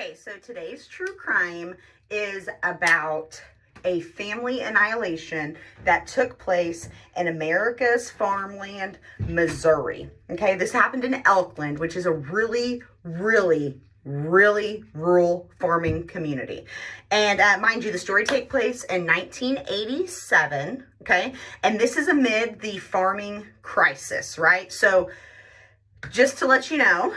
Okay, so today's true crime is about a family annihilation that took place in America's farmland, Missouri. Okay, this happened in Elkland, which is a really rural farming community. And mind you, the story takes place in 1987, okay? And this is amid the farming crisis, right? So just to let you know,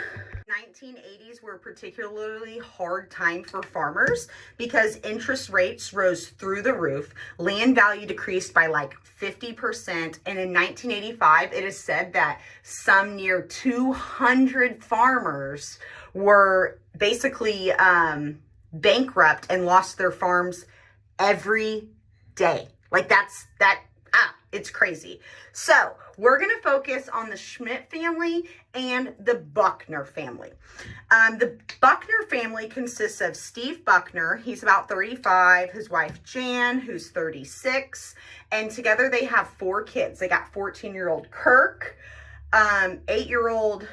1980s were a particularly hard time for farmers because interest rates rose through the roof. Land value decreased by like 50%. And in 1985, it is said that some near 200 farmers were basically bankrupt and lost their farms every day. Like it's crazy. So we're going to focus on the Schmick family and the Buckner family. The Buckner family consists of Steve Buckner. He's about 35, his wife Jan, who's 36, and together they have 4 kids. They got 14-year-old Kirk, 8-year-old,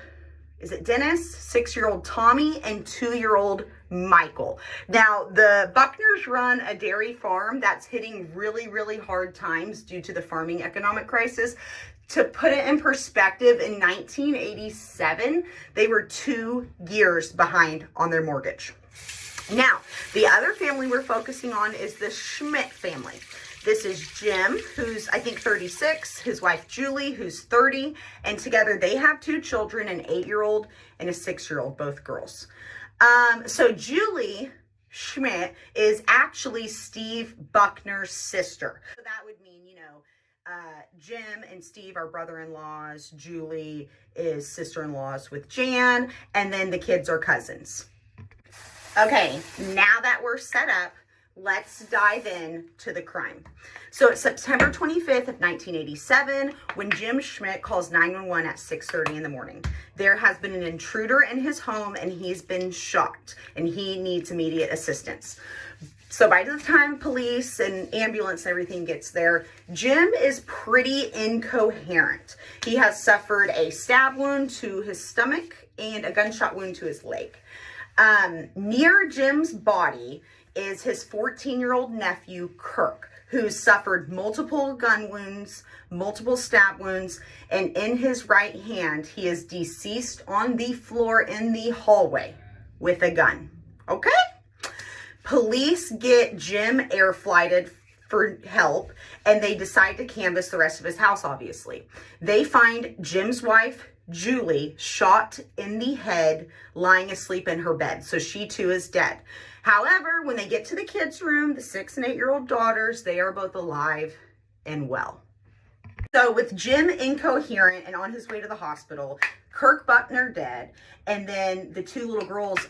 is it Dennis, 6-year-old Tommy, and 2-year-old Michael. Now, the Buckners run a dairy farm that's hitting really hard times due to the farming economic crisis. To put it in perspective, in 1987, they were 2 years behind on their mortgage. Now, the other family we're focusing on is the Schmick family. This is Jim, who's I think 36, his wife Julie, who's 30, and together they have 2 children, an 8-year-old and a 6-year-old, both girls. So Julie Schmick is actually Steve Buckner's sister. So that would mean, Jim and Steve are brother-in-laws. Julie is sister-in-laws with Jan, and then the kids are cousins. Okay, now that we're set up, let's dive in to the crime. So it's September 25th of 1987 when Jim Schnick calls 911 at 6:30 in the morning. There has been an intruder in his home and he's been shot and he needs immediate assistance. So by the time police and ambulance and everything gets there, Jim is pretty incoherent. He has suffered a stab wound to his stomach and a gunshot wound to his leg. Near Jim's body is his 14-year-old nephew, Kirk, who suffered multiple gun wounds, multiple stab wounds, and in his right hand, he is deceased on the floor in the hallway with a gun. Okay? Police get Jim air flighted for help, and they decide to canvass the rest of his house, obviously. They find Jim's wife, Julie, shot in the head, lying asleep in her bed. So she too is dead. However, when they get to the kids' room, the 6 and 8-year-old daughters, they are both alive and well. So with Jim incoherent and on his way to the hospital, Kirk Buckner dead, and then the 2 little girls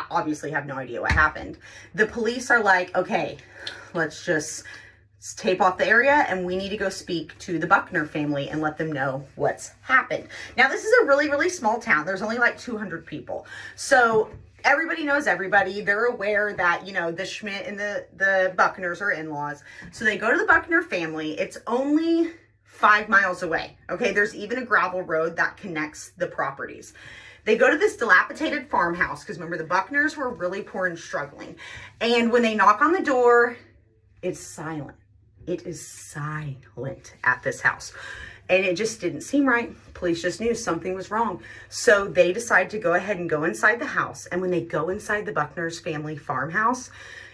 obviously have no idea what happened. The police are like, okay, let's tape off the area and we need to go speak to the Buckner family and let them know what's happened. Now, this is a really small town. There's only like 200 people. So everybody knows everybody. They're aware that, the Schmick and the Buckners are in-laws. So they go to the Buckner family. It's only 5 miles away. Okay, there's even a gravel road that connects the properties. They go to this dilapidated farmhouse because remember, the Buckners were really poor and struggling. And when they knock on the door, it's silent. It is silent at this house. And it just didn't seem right. Police just knew something was wrong. So they decide to go ahead and go inside the house. And when they go inside the Buckner's family farmhouse,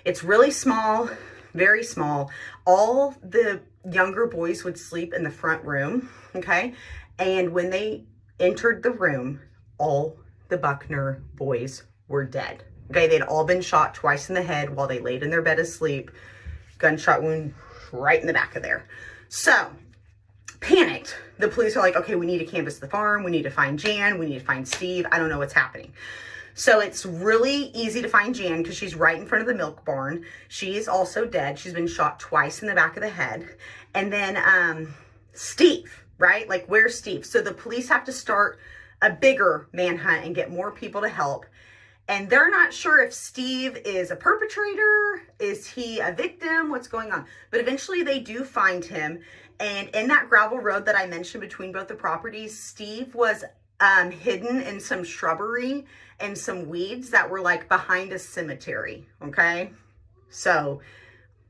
it's really small, very small. All the younger boys would sleep in the front room, okay? And when they entered the room, all the Buckner boys were dead. Okay, they'd all been shot twice in the head while they laid in their bed asleep. Gunshot wound right in the back of there. So, panicked, the police are like, okay, we need to canvass the farm. We need to find Jan. We need to find Steve. I don't know what's happening. So it's really easy to find Jan because she's right in front of the milk barn. She is also dead. She's been shot twice in the back of the head. And then Steve, right? Like, where's Steve? So the police have to start a bigger manhunt and get more people to help. And they're not sure if Steve is a perpetrator, is he a victim, what's going on. But eventually they do find him. And in that gravel road that I mentioned between both the properties, Steve was hidden in some shrubbery and some weeds that were like behind a cemetery, okay? So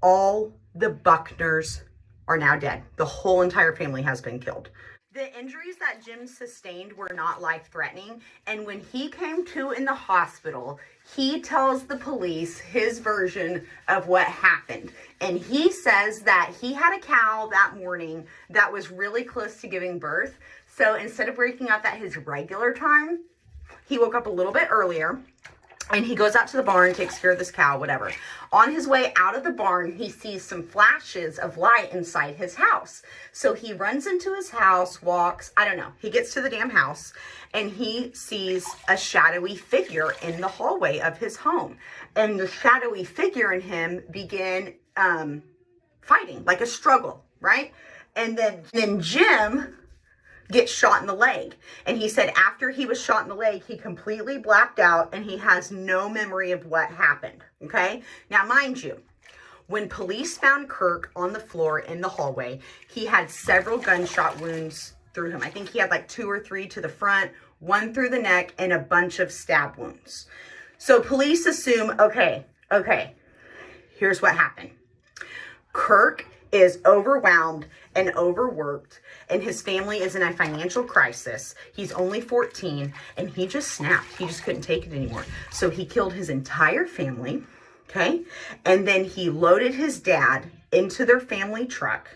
all the Buckners are now dead. The whole entire family has been killed. The injuries that Jim sustained were not life-threatening, and when he came to in the hospital, he tells the police his version of what happened. And he says that he had a cow that morning that was really close to giving birth. So instead of waking up at his regular time, he woke up a little bit earlier. And he goes out to the barn, takes care of this cow, whatever. On his way out of the barn, he sees some flashes of light inside his house. So he runs into his house, walks, I don't know. He gets to the damn house and he sees a shadowy figure in the hallway of his home. And the shadowy figure and him begin fighting, like a struggle, right? And then Jim gets shot in the leg. And he said after he was shot in the leg, he completely blacked out and he has no memory of what happened. Okay. Now, mind you, when police found Kirk on the floor in the hallway, he had several gunshot wounds through him. I think he had like 2 or 3 to the front, 1 through the neck, and a bunch of stab wounds. So police assume, okay, here's what happened. Kirk is overwhelmed and overworked, and his family is in a financial crisis. He's only 14, and he just snapped. He just couldn't take it anymore. So he killed his entire family, okay? And then he loaded his dad into their family truck,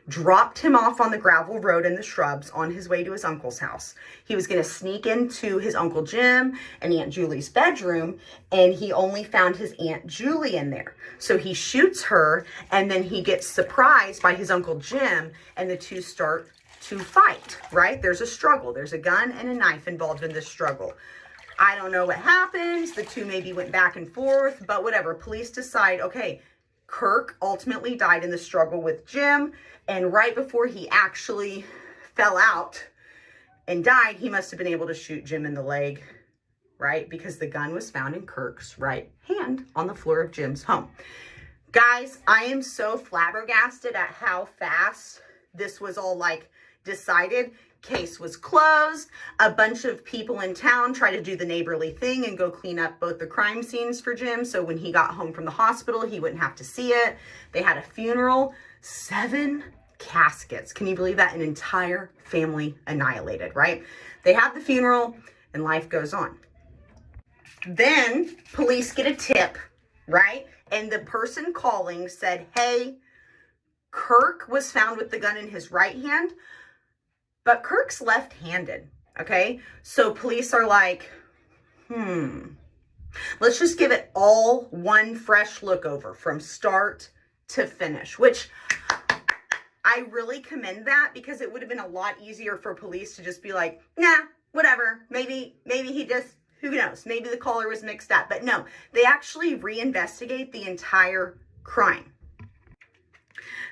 dropped him off on the gravel road in the shrubs on his way to his uncle's house. He was going to sneak into his Uncle Jim and Aunt Julie's bedroom, and he only found his Aunt Julie in there. So he shoots her, and then he gets surprised by his Uncle Jim, and the two start to fight, right? There's a struggle. There's a gun and a knife involved in this struggle. I don't know what happens. The two maybe went back and forth, but whatever. Police decide, okay, Kirk ultimately died in the struggle with Jim, and right before he actually fell out and died, he must have been able to shoot Jim in the leg, right? Because the gun was found in Kirk's right hand on the floor of Jim's home. Guys, I am so flabbergasted at how fast this was all like decided. Case was closed. A bunch of people in town tried to do the neighborly thing and go clean up both the crime scenes for Jim, so when he got home from the hospital, he wouldn't have to see it. They had a funeral, 7 caskets. Can you believe that? An entire family annihilated, right? They have the funeral and life goes on. Then police get a tip, right? And the person calling said, hey, Kirk was found with the gun in his right hand, but Kirk's left-handed, okay? So police are like, let's just give it all one fresh look over from start to finish, which I really commend that, because it would have been a lot easier for police to just be like, nah, whatever. Maybe he just, who knows? Maybe the caller was mixed up. But no, they actually reinvestigate the entire crime.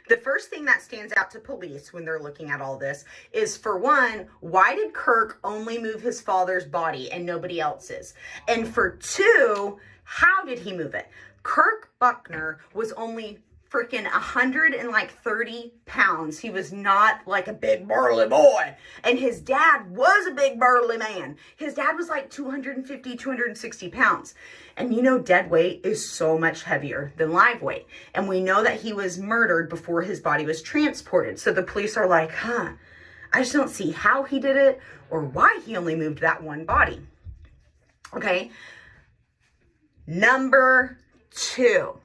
The first thing that stands out to police when they're looking at all this is, for one, why did Kirk only move his father's body and nobody else's? And for 2, how did he move it? Kirk Buckner was only freaking 130 pounds. He was not like a big burly boy. And his dad was a big burly man. His dad was like 250, 260 pounds. And you know, dead weight is so much heavier than live weight. And we know that he was murdered before his body was transported. So the police are like, I just don't see how he did it or why he only moved that one body. Okay. Number 2.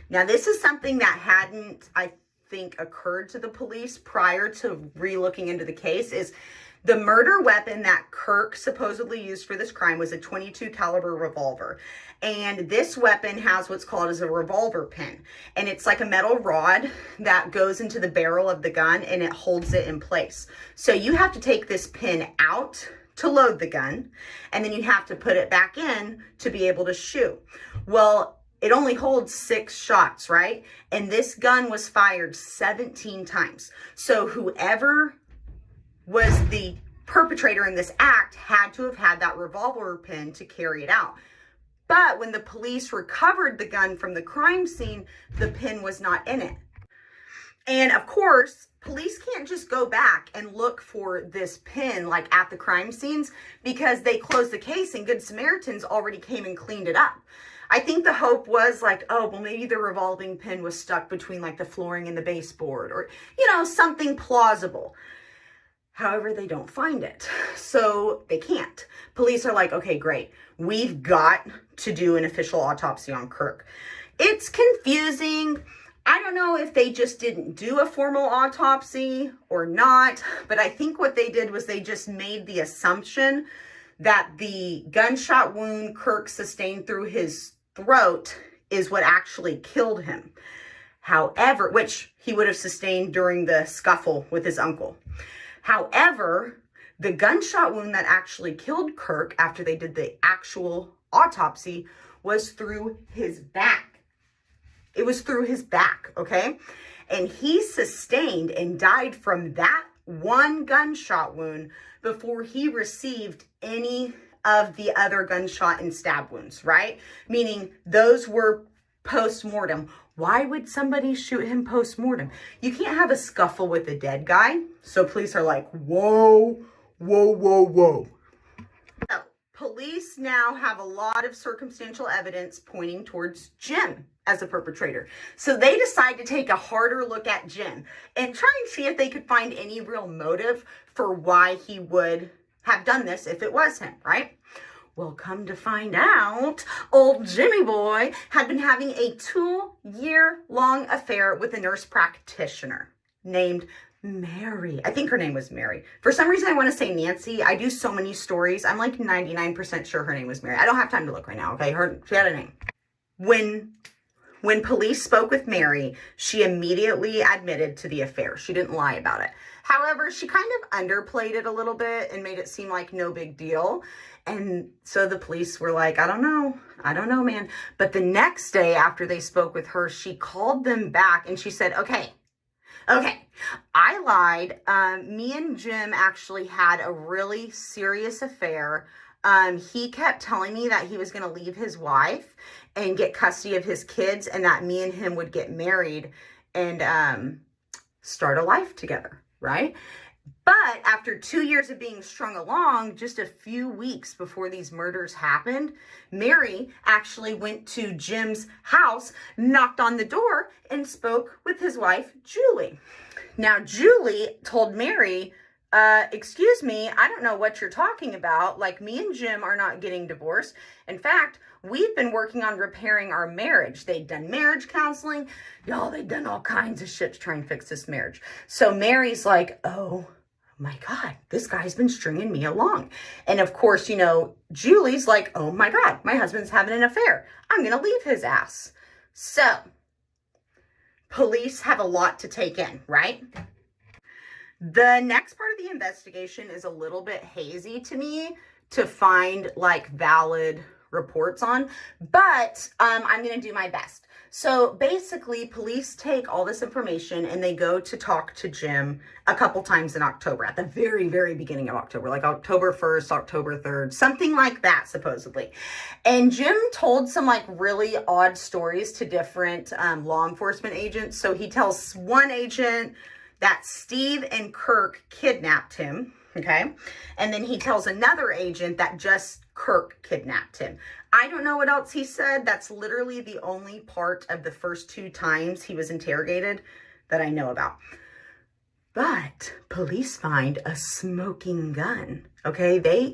Now, this is something that hadn't, I think, occurred to the police prior to re-looking into the case, is the murder weapon that Kirk supposedly used for this crime was a .22 caliber revolver. And this weapon has what's called as a revolver pin. And it's like a metal rod that goes into the barrel of the gun and it holds it in place. So you have to take this pin out to load the gun, and then you have to put it back in to be able to shoot. Well, it only holds 6 shots, right? And this gun was fired 17 times. So whoever was the perpetrator in this act had to have had that revolver pin to carry it out. But when the police recovered the gun from the crime scene, the pin was not in it. And of course, police can't just go back and look for this pin like at the crime scenes because they closed the case and Good Samaritans already came and cleaned it up. I think the hope was like, oh, well, maybe the revolving pin was stuck between like the flooring and the baseboard or, something plausible. However, they don't find it. So they can't. Police are like, okay, great. We've got to do an official autopsy on Kirk. It's confusing. I don't know if they just didn't do a formal autopsy or not, but I think what they did was they just made the assumption that the gunshot wound Kirk sustained through his throat is what actually killed him. However, which he would have sustained during the scuffle with his uncle. However, the gunshot wound that actually killed Kirk after they did the actual autopsy was through his back. It was through his back, okay? And he sustained and died from that one gunshot wound before he received any of the other gunshot and stab wounds, right? Meaning those were post-mortem. Why would somebody shoot him post-mortem? You can't have a scuffle with a dead guy. So police are like, whoa, whoa, whoa, whoa. So police now have a lot of circumstantial evidence pointing towards Jim as a perpetrator. So they decide to take a harder look at Jim and try and see if they could find any real motive for why he would have done this if it was him, right? Well, come to find out, old Jimmy boy had been having a 2-year-long affair with a nurse practitioner named Mary. I think her name was Mary. For some reason, I want to say Nancy. I do so many stories. I'm like 99% sure her name was Mary. I don't have time to look right now, okay? She had a name. When police spoke with Mary, she immediately admitted to the affair. She didn't lie about it. However, she kind of underplayed it a little bit and made it seem like no big deal. And so the police were like, I don't know, man. But the next day after they spoke with her, she called them back and she said, okay, I lied. Me and Jim actually had a really serious affair. He kept telling me that he was going to leave his wife and get custody of his kids and that me and him would get married and start a life together, right? But after 2 years of being strung along, just a few weeks before these murders happened, Mary actually went to Jim's house, knocked on the door, and spoke with his wife, Julie. Now, Julie told Mary, excuse me, I don't know what you're talking about. Like, me and Jim are not getting divorced. In fact, we've been working on repairing our marriage. They'd done marriage counseling. Y'all, they'd done all kinds of shit to try and fix this marriage. So Mary's like, oh my God, this guy's been stringing me along. And of course, Julie's like, oh my God, my husband's having an affair. I'm going to leave his ass. So police have a lot to take in, right? The next part of the investigation is a little bit hazy to me to find like valid reports on, but I'm going to do my best. So basically, police take all this information and they go to talk to Jim a couple times in October, at the very, very beginning of October, like October 1st, October 3rd, something like that, supposedly. And Jim told some like really odd stories to different law enforcement agents. So he tells one agent that Steve and Kirk kidnapped him, okay? And then he tells another agent that just Kirk kidnapped him. I don't know what else he said. That's literally the only part of the first 2 times he was interrogated that I know about. But police find a smoking gun, okay? They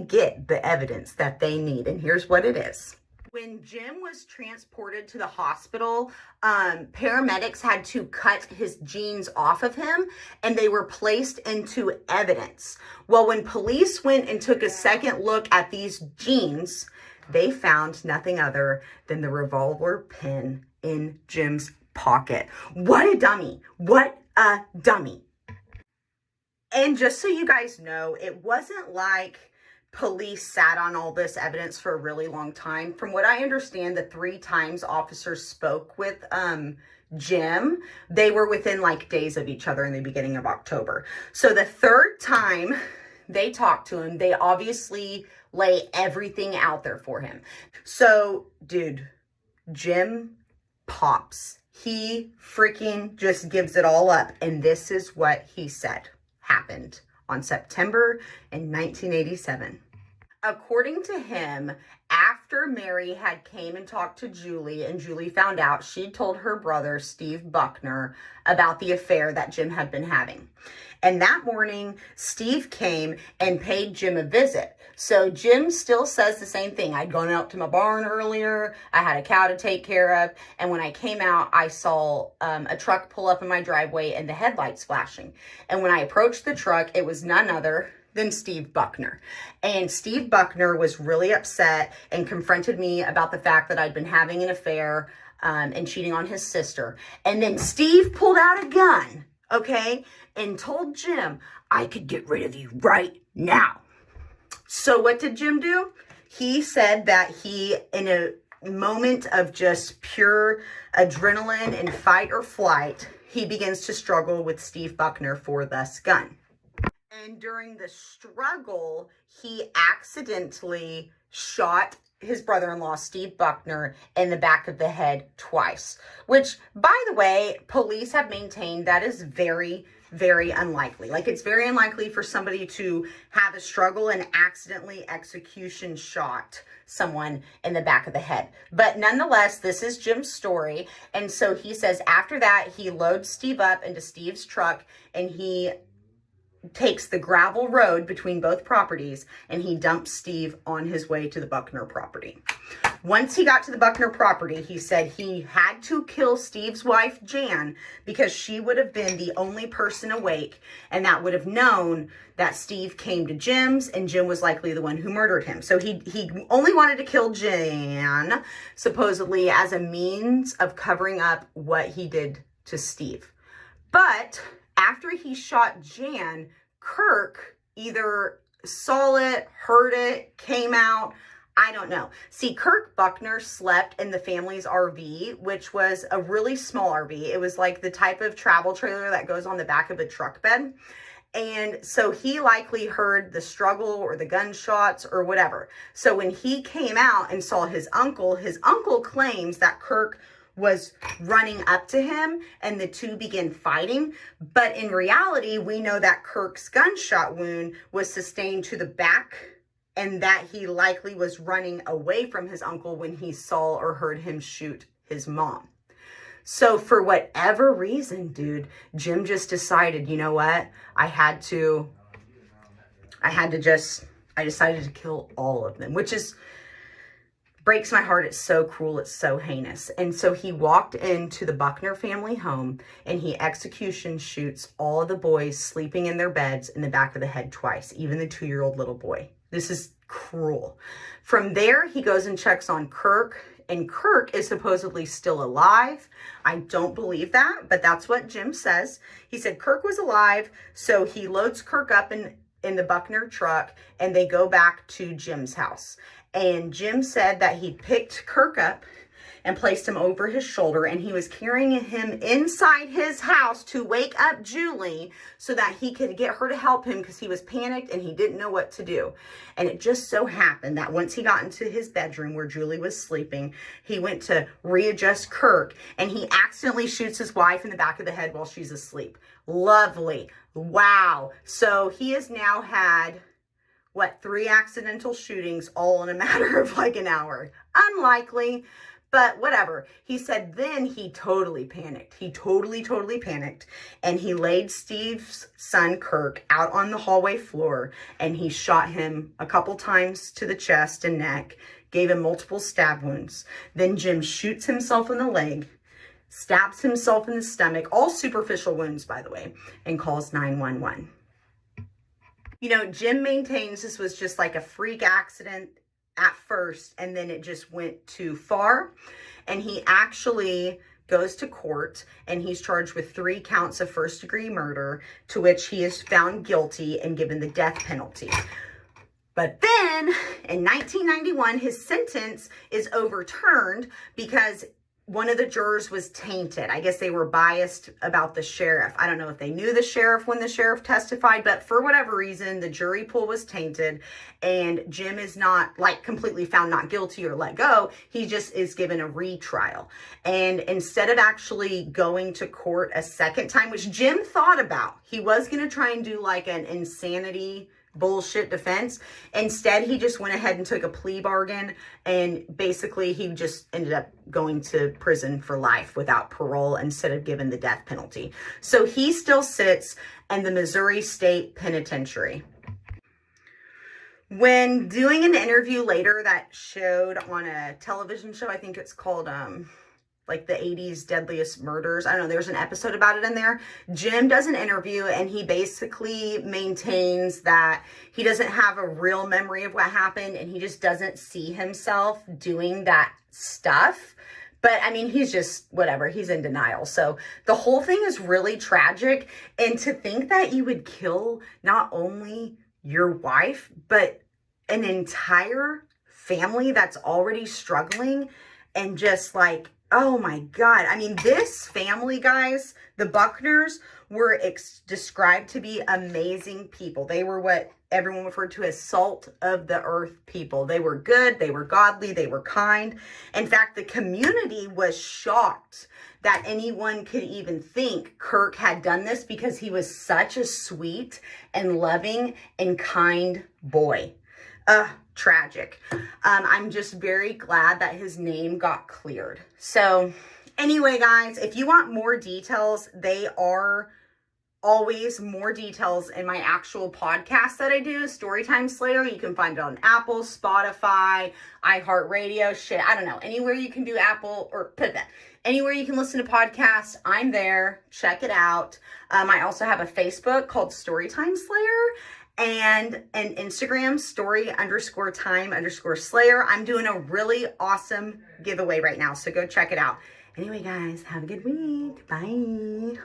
get the evidence that they need, and here's what it is. When Jim was transported to the hospital, paramedics had to cut his jeans off of him and they were placed into evidence. Well, when police went and took a second look at these jeans, they found nothing other than the revolver pin in Jim's pocket. What a dummy. What a dummy. And just so you guys know, it wasn't like police sat on all this evidence for a really long time. From what I understand, the 3 times officers spoke with Jim, they were within like days of each other in the beginning of October. So the 3rd time they talked to him, they obviously lay everything out there for him. So, dude, Jim pops. He freaking just gives it all up. And this is what he said happened on September in 1987. According to him, after Mary had came and talked to Julie and Julie found out, she told her brother, Steve Buckner, about the affair that Jim had been having. And that morning, Steve came and paid Jim a visit. So Jim still says the same thing. I'd gone out to my barn earlier. I had a cow to take care of. And when I came out, I saw a truck pull up in my driveway and the headlights flashing. And when I approached the truck, it was none other than Steve Buckner. And Steve Buckner was really upset and confronted me about the fact that I'd been having an affair and cheating on his sister. And then Steve pulled out a gun, okay, and told Jim, I could get rid of you right now. So what did Jim do? He said that he, in a moment of just pure adrenaline and fight or flight, he begins to struggle with Steve Buckner for this gun. And during the struggle, he accidentally shot his brother-in-law, Steve Buckner, in the back of the head twice. Which, by the way, police have maintained that is very, very unlikely. Like, it's very unlikely for somebody to have a struggle and accidentally execution shot someone in the back of the head. But nonetheless, this is Jim's story. And so he says after that, he loads Steve up into Steve's truck and he takes the gravel road between both properties and he dumps Steve on his way to the Buckner property. Once he got to the Buckner property, he said he had to kill Steve's wife, Jan, because she would have been the only person awake and that would have known that Steve came to Jim's and Jim was likely the one who murdered him. So he only wanted to kill Jan, supposedly as a means of covering up what he did to Steve. But after he shot Jan, Kirk either saw it, heard it, came out, I don't know. See, Kirk Buckner slept in the family's RV, which was a really small RV. It was like the type of travel trailer that goes on the back of a truck bed. And so he likely heard the struggle or the gunshots or whatever. So when he came out and saw his uncle claims that Kirk was running up to him and the two began fighting. But in reality, we know that Kirk's gunshot wound was sustained to the back and that he likely was running away from his uncle when he saw or heard him shoot his mom. So for whatever reason, dude, Jim just decided, you know what? I decided to kill all of them, which is breaks my heart. It's so cruel. It's so heinous. And so he walked into the Buckner family home and he execution shoots all of the boys sleeping in their beds in the back of the head twice, even the 2-year-old little boy. This is cruel. From there, he goes and checks on Kirk, and Kirk is supposedly still alive. I don't believe that, but that's what Jim says. He said Kirk was alive, so he loads Kirk up in the Buckner truck, and they go back to Jim's house. And Jim said that he picked Kirk up and placed him over his shoulder, and he was carrying him inside his house to wake up Julie so that he could get her to help him because he was panicked and he didn't know what to do. And it just so happened that once he got into his bedroom where Julie was sleeping, he went to readjust Kirk and he accidentally shoots his wife in the back of the head while she's asleep. Lovely. Wow. So he has now had 3 accidental shootings all in a matter of like an hour. Unlikely, but whatever. He said then he totally panicked. He totally panicked. And he laid Steve's son, Kirk, out on the hallway floor. And he shot him a couple times to the chest and neck. Gave him multiple stab wounds. Then Jim shoots himself in the leg. Stabs himself in the stomach. All superficial wounds, by the way. And calls 911. You know, Jim maintains this was just like a freak accident at first, and then it just went too far. And he actually goes to court, and he's charged with 3 counts of first-degree murder, to which he is found guilty and given the death penalty. But then, in 1991, his sentence is overturned because one of the jurors was tainted. I guess they were biased about the sheriff. I don't know if they knew the sheriff when the sheriff testified, but for whatever reason, the jury pool was tainted, and Jim is not like completely found not guilty or let go. He just is given a retrial. And instead of actually going to court a second time, which Jim thought about, he was going to try and do like an insanity bullshit defense. Instead, he just went ahead and took a plea bargain, and basically he just ended up going to prison for life without parole instead of given the death penalty. So he still sits in the Missouri State Penitentiary. When doing an interview later that showed on a television show, I think it's called like the 80s Deadliest Murders. I don't know, there's an episode about it in there. Jim does an interview, and he basically maintains that he doesn't have a real memory of what happened, and he just doesn't see himself doing that stuff. But I mean, he's just whatever, he's in denial. So the whole thing is really tragic. And to think that you would kill not only your wife, but an entire family that's already struggling, and just like, oh my God. I mean, this family, guys, the Buckners were described to be amazing people. They were what everyone referred to as salt of the earth people. They were good. They were godly. They were kind. In fact, the community was shocked that anyone could even think Kirk had done this, because he was such a sweet and loving and kind boy. Tragic. I'm just very glad that his name got cleared. So anyway, guys, if you want more details, they are always more details in my actual podcast that I do, Storytime Slayer. You can find it on Apple, Spotify, iHeartRadio, I don't know, anywhere you can do Apple, or put that. Anywhere you can listen to podcasts, I'm there. Check it out. I also have a Facebook called Storytime Slayer, and an Instagram, story_time_slayer. I'm doing a really awesome giveaway right now, so go check it out. Anyway, guys, have a good week. Bye.